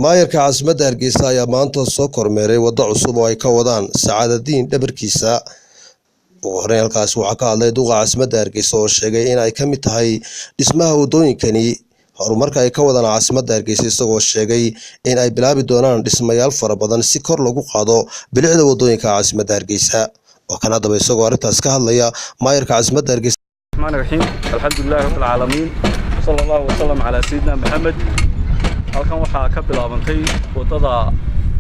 maayarka caasimadda Hargeysa ayaa maanta soo kormeeray waddo cusub oo ay ka wadaan Sacaadadiin dhabarkiisa. ugu horreyn halkaas waxaa ka hadlay duqa caasimadda Hargeysa oo sheegay in ay ka mid tahay dhismaha waddooyinkani horumarka ay ka wadaan caasimadda Hargeysa, isagoo sheegay in ay bilaabi doonaan dhismayaal fara badan si kor lagu qaado bilicda waddooyinka caasimadda Hargeysa. oo kan hadaba isagoo arrintaas ka hadlaya maayarka caasimadda Hargeysa. alxamdulillahi rabbil caalamiin sallallahu alayhi wa sallam ala sayyidina Muhammad. halkan waxaa ka bilaabantay wadada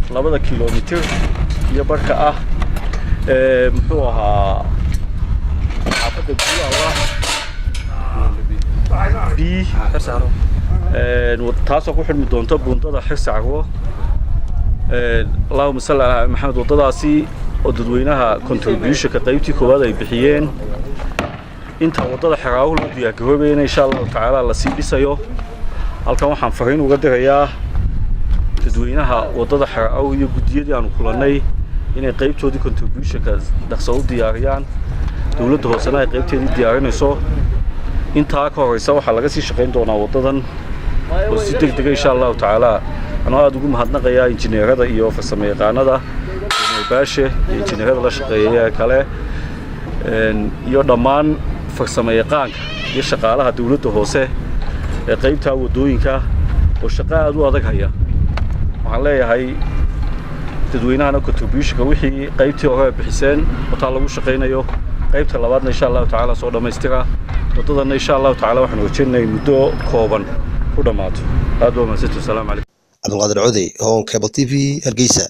2 kiiloomitir iyo barka ah muxuu ahaa xaafadda Guulaha taasoo ku xidhmi doonta buundada Xirsaco. Allahumma salli ala Muhammad. wadadaasi oo dadweynaha contribution-ka qaybtii koowaad ay bixiyeen inta wadada Xiraawo loo diyaargaroobay insha Allah taala la sii dhisayo. halkan waxaan fariin uga dirayaa dadweynaha wadada Xiraawo iyo gudiyadii aan kulanay inay qaybtoodii contribution-ka dhaqso u diyaariyaan. dawladda hoosena ay qaybteedii diyaarinayso. intaa ka horeysa waxaa laga sii shaqeyn doonaa wadadan oo si degdeg insha Allah taala. anoo aad ugu mahadnaqayaa injineerada iyo farsamayaqaanada baashe iyo injineerada la shaqeeya kale iyo dhammaan farsamayaqaanka iyo shaqaalaha dawladda hoose ee qaybta wadooyinka oo shaqo aad u adag haya. waxaan leeyahay dadweynahana contribution-ka wixii qaybtii hore bixiseen oo taa lagu shaqeynayo qaybta labaadna insha Allah taala soo dhameystira. wadadana insha Allah taala waxaan wajahnaynaa muddo kooban ku dhamaato. aad waa mahadsantahay. Assalaamu calaykum. Abdulqaadir Codey, Home Cable TV, Hargeysa.